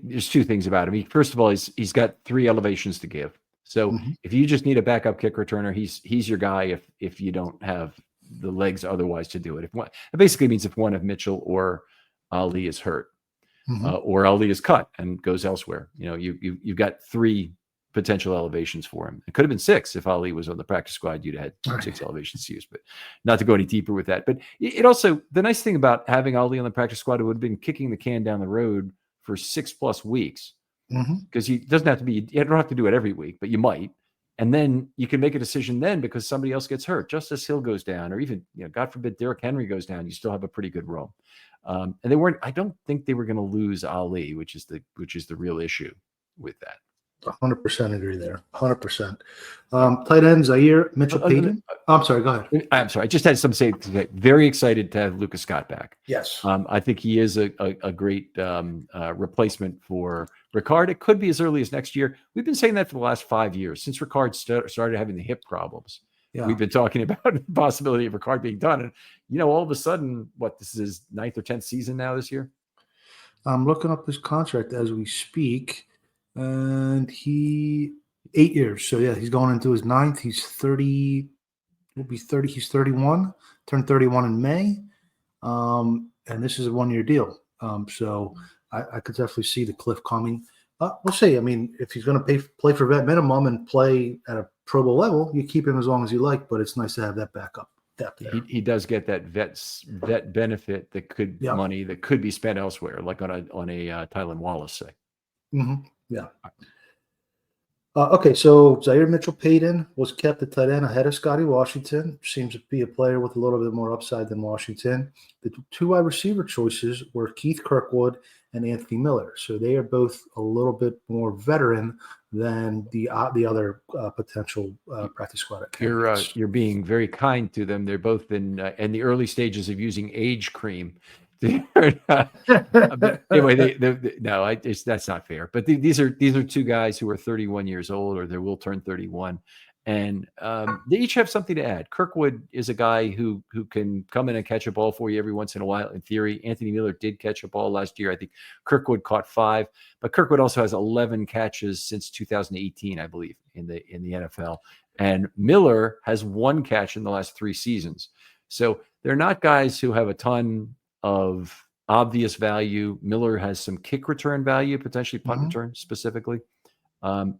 there's two things about him. First of all, he's got 3 elevations to give. So if you just need a backup kick returner, he's your guy. If you don't have the legs otherwise to do it, it basically means if one of Mitchell or Ali is hurt, or Ali is cut and goes elsewhere, you've got 3 potential elevations for him. It could have been 6 if Ali was on the practice squad. You'd have had 6 elevations to use, but not to go any deeper with that. But it also, the nice thing about having Ali on the practice squad, it would have been kicking the can down the road for 6+ weeks, because he doesn't have to be, you don't have to do it every week, but you might. And then you can make a decision then because somebody else gets hurt. Justice Hill goes down, or even, God forbid, Derrick Henry goes down. You still have a pretty good room. And I don't think they were going to lose Ali, which is the real issue with that. 100% agree there. 100%. Tight end Zaire Mitchell-Payton. I'm sorry. Go ahead. I'm sorry. I just had something to say. Very excited to have Lucas Scott back. Yes. I think he is a great replacement for Ricard. It could be as early as next year. We've been saying that for the last 5 years since Ricard started having the hip problems. Yeah. We've been talking about the possibility of Ricard being done, and all of a sudden, this is his 9th or 10th season now this year. I'm looking up his contract as we speak. And 8 years. So yeah, he's going into his 9th. He's 30. Will be 30. He's 31. Turned 31 in May. And this is a 1-year deal. So I could definitely see the cliff coming. We'll see. I mean, if he's going to play for vet minimum and play at a Pro Bowl level, you keep him as long as you like. But it's nice to have that backup depth there. He does get that vet benefit that could money that could be spent elsewhere, like on a Tylan Wallace say. Yeah. Okay, so Zaire Mitchell-Payton was kept at tight end ahead of Scotty Washington. Seems to be a player with a little bit more upside than Washington. The 2 wide receiver choices were Keith Kirkwood and Anthony Miller. So they are both a little bit more veteran than the other potential practice squad candidates. You're being very kind to them. They're both in the early stages of using age cream. Anyway, that's not fair. But these are 2 guys who are 31 years old, or they will turn 31, and they each have something to add. Kirkwood is a guy who can come in and catch a ball for you every once in a while. In theory, Anthony Miller did catch a ball last year. I think Kirkwood caught 5, but Kirkwood also has 11 catches since 2018, I believe, in the NFL, and Miller has 1 catch in the last 3 seasons. So they're not guys who have a ton of obvious value. Miller has some kick return value, potentially punt return specifically.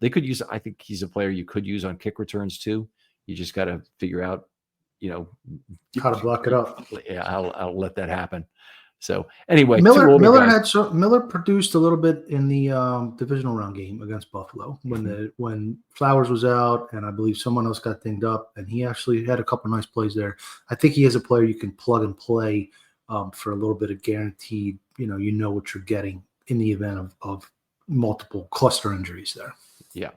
They could use, I think he's a player you could use on kick returns too. You just got to figure out, how to block it up. Yeah, I'll let that happen. So anyway, Miller produced a little bit in the divisional round game against Buffalo when Flowers was out, and I believe someone else got dinged up, and he actually had a couple nice plays there. I think he is a player you can plug and play for a little bit of guaranteed, what you're getting in the event of multiple cluster injuries there. Yeah.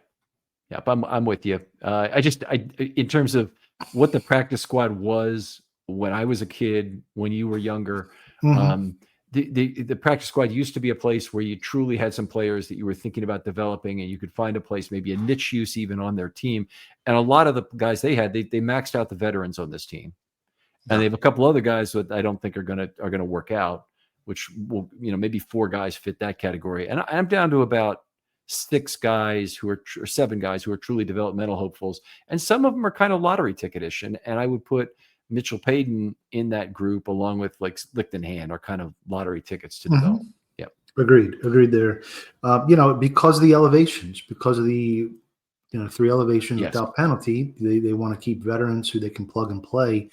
Yeah. I'm with you. In terms of what the practice squad was when I was a kid, when you were younger, the practice squad used to be a place where you truly had some players that you were thinking about developing, and you could find a place, maybe a niche use even on their team. And a lot of the guys they had, they maxed out the veterans on this team. And they have a couple other guys that I don't think are gonna work out, which will, maybe 4 guys fit that category. And I'm down to about 6 guys or 7 guys who are truly developmental hopefuls, and some of them are kind of lottery ticket-ish. And I would put Mitchell-Payton in that group along with like Lichtenhand, are kind of lottery tickets to develop. Yep. Agreed there. Because of the elevations, because of the 3 elevations without penalty, they want to keep veterans who they can plug and play.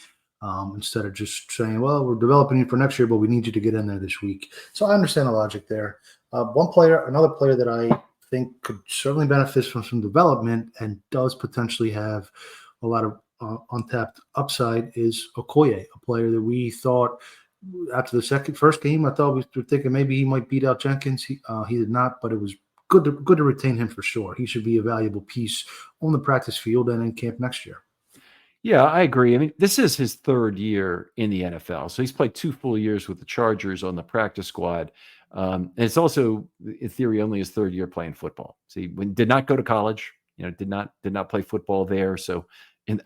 Instead of just saying, well, we're developing you for next year, but we need you to get in there this week. So I understand the logic there. Another player that I think could certainly benefit from some development and does potentially have a lot of untapped upside is Okoye, a player that we thought after the first game, I thought we were thinking maybe he might beat out Jenkins. He did not, but it was good to retain him for sure. He should be a valuable piece on the practice field and in camp next year. Yeah, I agree. I mean, this is his third year in the NFL. So he's played 2 full years with the Chargers on the practice squad. And it's also, in theory, only his third year playing football. So he did not go to college, did not play football there. So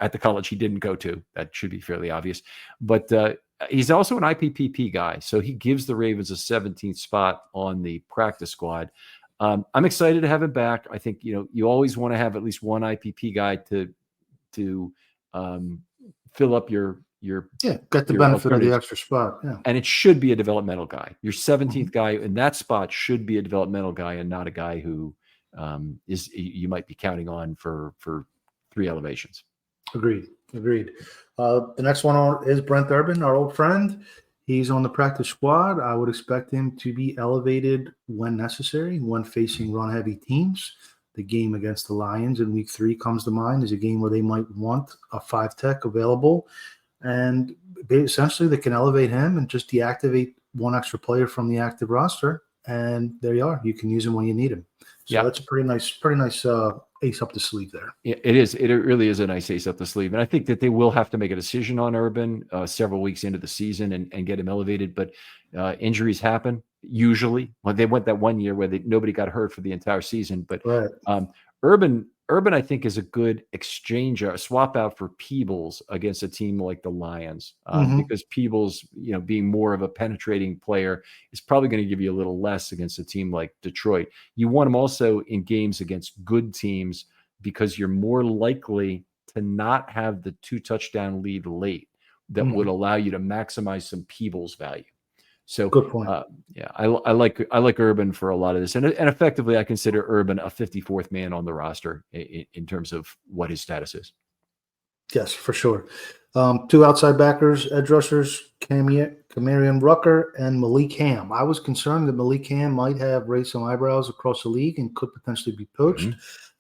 at the college he didn't go to, that should be fairly obvious. But he's also an IPPP guy. So he gives the Ravens a 17th spot on the practice squad. I'm excited to have him back. I think, you always want to have at least one IPP guy to fill up your get the your benefit of the alternatives. extra spot. Yeah, And it should be a developmental guy. Your 17th guy in that spot should be a developmental guy and not a guy who you might be counting on for 3 elevations. agreed. The next one is Brent Urban, our old friend. He's on the practice squad. I would expect him to be elevated when necessary, when facing run-heavy teams. The game against the Lions in week 3 comes to mind as a game where they might want a 5-tech available. And essentially they can elevate him and just deactivate one extra player from the active roster. And there you are. You can use him when you need him. So that's a pretty nice ace up the sleeve there. It is. It really is a nice ace up the sleeve. And I think that they will have to make a decision on Urban several weeks into the season and get him elevated. But injuries happen usually. Well, they went that one year where nobody got hurt for the entire season. But Urban, I think, is a good exchange, a swap out for Peebles against a team like the Lions, because Peebles, being more of a penetrating player, is probably going to give you a little less against a team like Detroit. You want him also in games against good teams because you're more likely to not have the 2-touchdown lead late that would allow you to maximize some Peebles value. So good point. I like Urban for a lot of this, and effectively, I consider Urban a 54th man on the roster in terms of what his status is. Yes, for sure. 2 outside backers, edge rushers, Camarion Rucker and Malik Ham. I was concerned that Malik Ham might have raised some eyebrows across the league and could potentially be poached.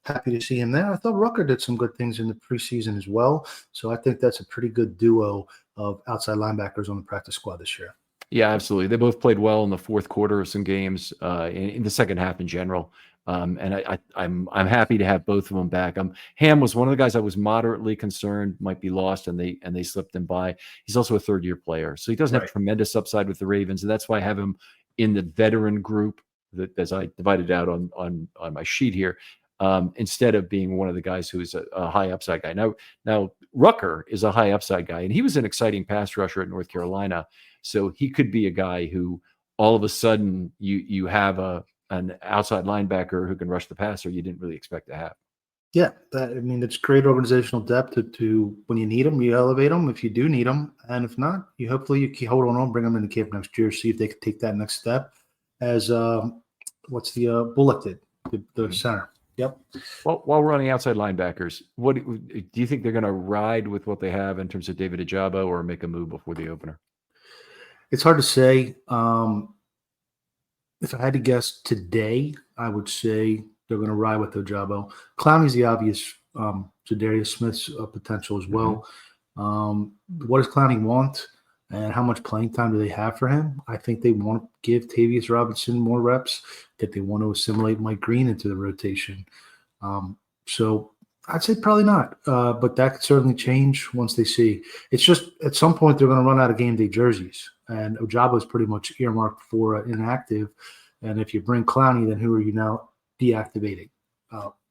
Happy to see him there. I thought Rucker did some good things in the preseason as well. So I think that's a pretty good duo of outside linebackers on the practice squad this year. Yeah, absolutely. They both played well in the fourth quarter of some games, in the second half in general. And I'm happy to have both of them back. Ham was one of the guys I was moderately concerned might be lost, and they slipped him by. He's also a 3rd-year player, so he doesn't have tremendous upside with the Ravens, and that's why I have him in the veteran group that, as I divided out on my sheet here, instead of being one of the guys who's a high upside guy. Now Rucker is a high upside guy, and he was an exciting pass rusher at North Carolina. So he could be a guy who all of a sudden you have an outside linebacker who can rush the passer you didn't really expect to have. Yeah, it's great organizational depth to when you need them, you elevate them if you do need them. And if not, hopefully you keep hold on, bring them into camp next year, see if they can take that next step as what's the Bullock did, the center. Yep. Well, while we're on the outside linebackers, what do you think they're going to ride with what they have in terms of David Ojabo or make a move before the opener? It's hard to say. If I had to guess today, I would say they're going to ride with Ojabo. Clowney's the obvious Jadarius Smith's potential as well. What does Clowney want, and how much playing time do they have for him? I think they want to give Tavius Robinson more reps, that they want to assimilate Mike Green into the rotation. So I'd say probably not, but that could certainly change once they see. It's just at some point they're going to run out of game day jerseys, and Ojabo is pretty much earmarked for inactive. And if you bring Clowney, then who are you now deactivating?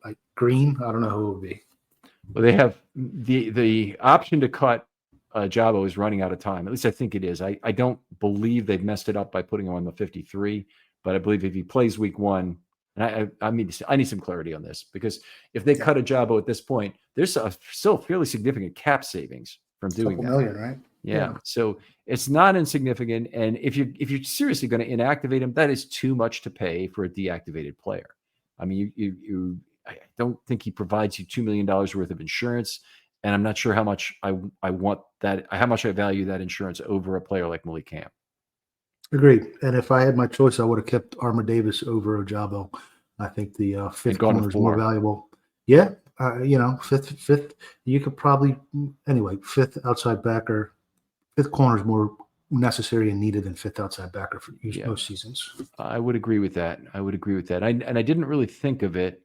Like Green? I don't know who it would be. Well, they have the option to cut Ojabo is running out of time. At least I think it is. I don't believe they've messed it up by putting him on the 53, but I believe if he plays week 1, and I need some clarity on this, because if they cut Ojabo at this point, there's still fairly significant cap savings from doing that. $2 million, right? Yeah. So it's not insignificant. And if you're seriously going to inactivate him, that is too much to pay for a deactivated player. I mean, I don't think he provides you $2 million worth of insurance. And I'm not sure how much I want that, how much I value that insurance over a player like Malik Ham. Agreed. And if I had my choice, I would have kept Armour Davis over Ojabo. I think the fifth corner is more valuable. Yeah. Fifth, you could probably, anyway, fifth outside backer, fifth corner is more necessary and needed than fifth outside backer for most seasons. I would agree with that. And I didn't really think of it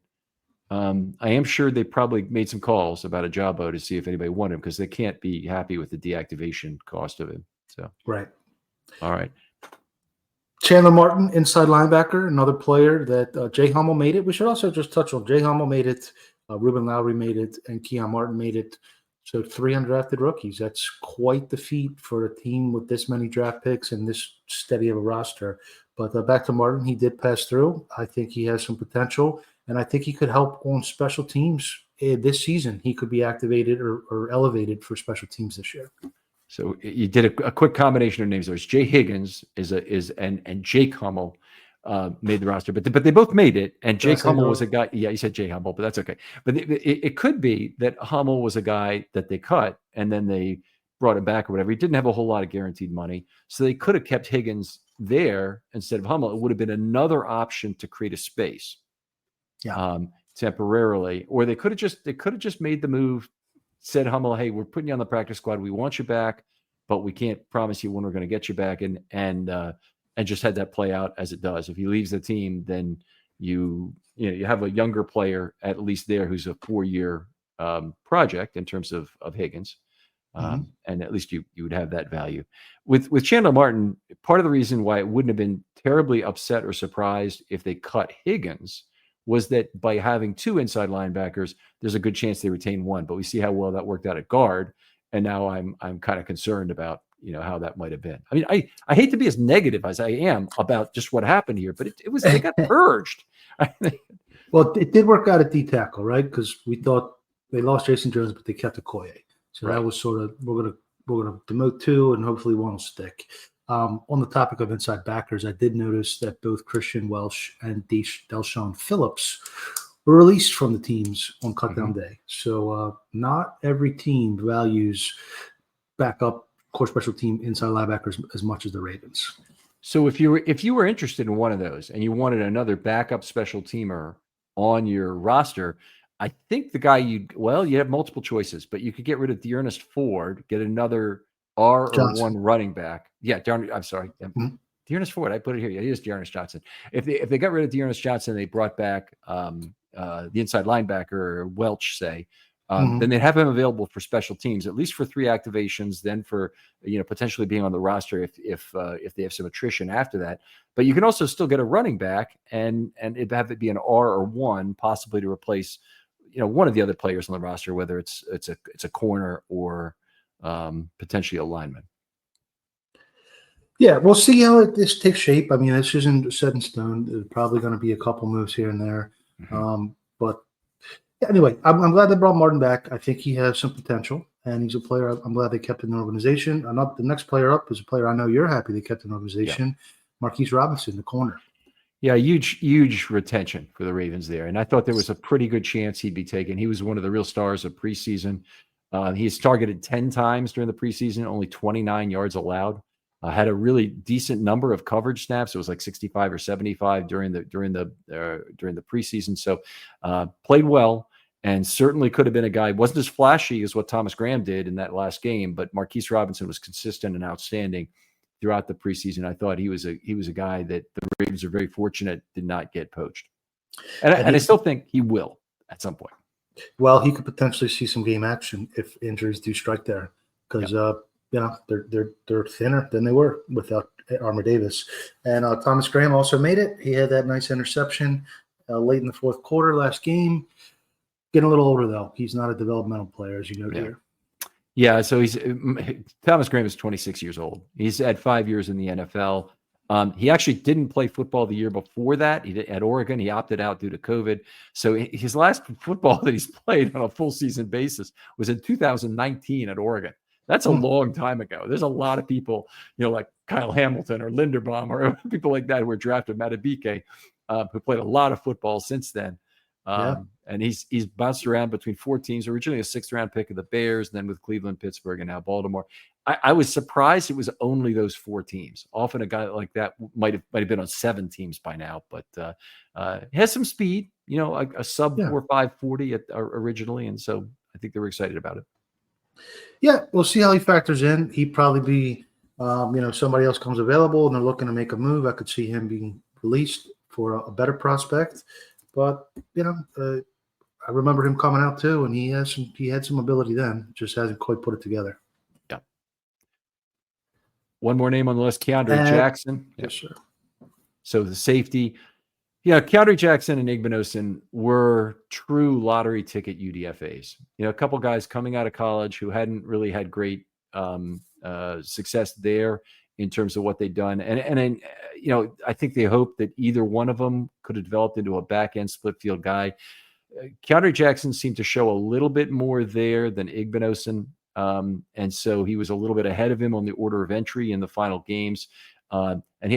I am sure they probably made some calls about a Jabo to see if anybody wanted him, because they can't be happy with the deactivation cost of him. So, Right. all right. Chandler Martin, inside linebacker, another player that Jay Hummel made it. We should also just touch on Jay Hummel made it, Ruben Lowry made it, and Keon Martin made it. So 3 undrafted rookies. That's quite the feat for a team with this many draft picks and this steady of a roster. But back to Martin, he did pass through. I think he has some potential, and I think he could help on special teams this season. He could be activated or elevated for special teams this year. So you did a quick combination of names. There's Jay Higgins and Jake Hummel made the roster, but they both made it. And Jake Hummel was a guy. Yeah, you said Jay Hummel, but that's okay. But it could be that Hummel was a guy that they cut and then they brought him back or whatever. He didn't have a whole lot of guaranteed money, so they could have kept Higgins there instead of Hummel. It would have been another option to create a space, temporarily, or they could have just made the move. Said Hummel, hey, we're putting you on the practice squad. We want you back, but we can't promise you when we're going to get you back. And just had that play out as it does. If he leaves the team, then you have a younger player at least there who's a 4-year project in terms of Higgins. And at least you would have that value. With Chandler Martin, part of the reason why it wouldn't have been terribly upset or surprised if they cut Higgins was that by having 2 inside linebackers, there's a good chance they retain one. But we see how well that worked out at guard, and now I'm kind of concerned about how that might have been. I mean, I hate to be as negative as I am about just what happened here, but it was they got purged. Well, it did work out at D tackle, right? Because we thought they lost Jason Jones, but they kept Okoye. So that was sort of we're gonna demote 2, and hopefully one will stick. On the topic of inside backers, I did notice that both Christian Welsh and Delshon Phillips were released from the teams on cutdown day. So not every team values backup core special team inside linebackers as much as the Ravens. So if you were interested in one of those and you wanted another backup special teamer on your roster, I think the guy you have multiple choices, but you could get rid of Dearness Ford, get another R1 running back. Yeah, I'm sorry. Dearness Ford, I put it here. Yeah, he is Dearness Johnson. If they got rid of Dearness Johnson, they brought back the inside linebacker Welch, say, then they'd have him available for special teams, at least for 3 activations, then for potentially being on the roster if they have some attrition after that. But you can also still get a running back and it'd have it be an R or 1, possibly to replace one of the other players on the roster, whether it's a corner or potentially a lineman. Yeah, we'll see how this takes shape. I mean, this isn't set in stone. There's probably going to be a couple moves here and there. But anyway, I'm glad they brought Martin back. I think he has some potential, and he's a player I'm glad they kept in the organization. The next player up is a player I know you're happy they kept in the organization, Marquise Robinson, the corner. Yeah, huge retention for the Ravens there. And I thought there was a pretty good chance he'd be taken. He was one of the real stars of preseason. He's targeted 10 times during the preseason, only 29 yards allowed. Had a really decent number of coverage snaps. It was like 65 or 75 during the preseason. So played well, and certainly could have been a guy. Wasn't as flashy as what Thomas Graham did in that last game, but Marquise Robinson was consistent and outstanding throughout the preseason. I thought he was a guy that the Ravens are very fortunate did not get poached, and I still think he will at some point. Well, he could potentially see some game action if injuries do strike there, because they're thinner than they were without Armour Davis. And Thomas Graham also made it. He had that nice interception late in the fourth quarter last game. Getting a little older, though. He's not a developmental player, as you know, here. Yeah, so Thomas Graham is 26 years old. He's had 5 years in the NFL. He actually didn't play football the year before that. At Oregon, he opted out due to COVID. So his last football that he's played on a full season basis was in 2019 at Oregon. That's a long time ago. There's a lot of people, like Kyle Hamilton or Linderbaum or people like that who were drafted, Matabike, who played a lot of football since then. And he's bounced around between 4 teams, originally a 6th round pick of the Bears, and then with Cleveland, Pittsburgh, and now Baltimore. I was surprised it was only those 4 teams. Often a guy like that might have been on 7 teams by now, but he has some speed, a sub 4.5 40 originally. And so I think they were excited about it. Yeah, we'll see how he factors in. He'd probably be, somebody else comes available and they're looking to make a move. I could see him being released for a better prospect. But, I remember him coming out too, and he had some ability then. Just hasn't quite put it together. Yeah. One more name on the list, Keandre Jackson. Yes, sir. So the safety. Yeah, Keandre Jackson and Igbinosun were true lottery ticket UDFAs. A couple guys coming out of college who hadn't really had great success there in terms of what they'd done. And I think they hoped that either one of them could have developed into a back-end split field guy. Keandre Jackson seemed to show a little bit more there than Igbinosun. And so he was a little bit ahead of him on the order of entry in the final games. And I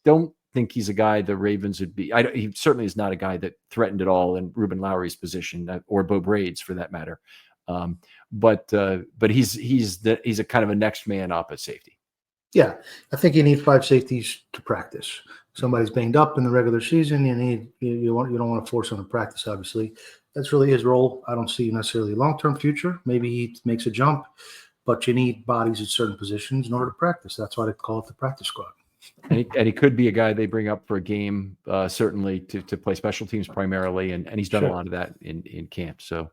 don't think he's a guy the Ravens would be. He certainly is not a guy that threatened at all in Ruben Lowry's position or Bo Braid's for that matter. But he's a kind of a next man up at safety. Yeah, I think you need 5 safeties to practice. Somebody's banged up in the regular season. You don't want to force him to practice. Obviously, that's really his role. I don't see necessarily a long-term future. Maybe he makes a jump, but you need bodies at certain positions in order to practice. That's why they call it the practice squad. And he could be a guy they bring up for a game, certainly to play special teams primarily, and he's done a lot of that in camp. So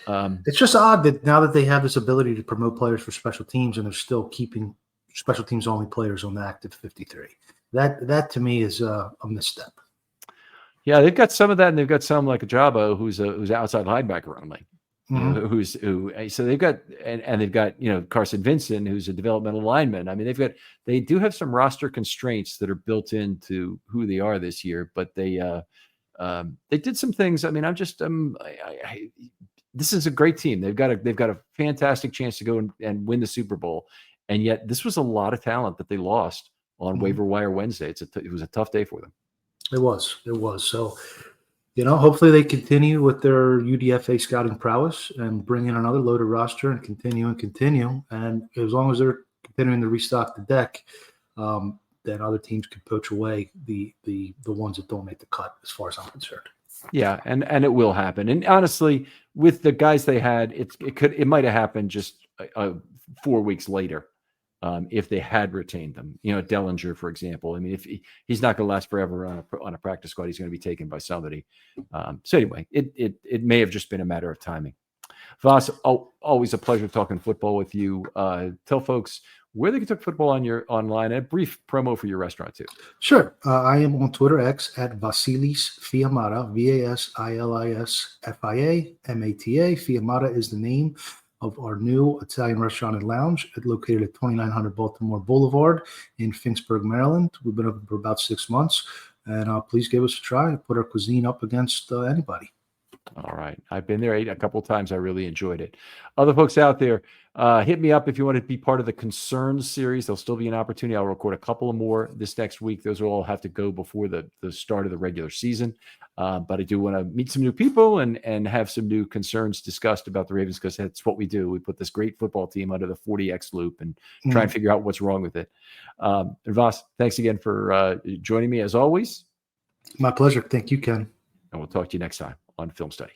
it's just odd that now that they have this ability to promote players for special teams, and they're still keeping special teams only players on the active 53. That to me is a misstep. Yeah, they've got some of that, and they've got some like a Jabo who's outside linebacker only. So they've got and they've got Carson Vincent, who's a developmental lineman. I mean, they do have some roster constraints that are built into who they are this year, but they did some things. I mean, this is a great team. They've got a fantastic chance to go and win the Super Bowl, and yet this was a lot of talent that they lost on waiver wire Wednesday. It was a tough day for them. It was. So. Hopefully they continue with their UDFA scouting prowess and bring in another loaded roster and continue. And as long as they're continuing to restock the deck, then other teams can poach away the ones that don't make the cut, as far as I'm concerned. Yeah, and it will happen. And honestly, with the guys they had, it might have happened just 4 weeks later. If they had retained them, Dellinger, for example. I mean, if he's not going to last forever on a practice squad, he's going to be taken by somebody. So anyway, it may have just been a matter of timing. Voss, always a pleasure talking football with you. Tell folks where they can talk football online, and a brief promo for your restaurant too. Sure. I am on Twitter X at Vasilis Fiamata, Vasilis Fiamata. Fiamata is the name of our new Italian restaurant and lounge located at 2900 Baltimore Boulevard in Finksburg, Maryland. We've been open for about 6 months, and please give us a try and put our cuisine up against anybody. All right. I've been there a couple of times. I really enjoyed it. Other folks out there, hit me up if you want to be part of the Concerns series. There'll still be an opportunity. I'll record a couple of more this next week. Those will all have to go before the start of the regular season. But I do want to meet some new people and have some new concerns discussed about the Ravens, because that's what we do. We put this great football team under the 40X loop and try and figure out what's wrong with it. Voss, thanks again for joining me as always. My pleasure. Thank you, Ken. And we'll talk to you next time on Film Study.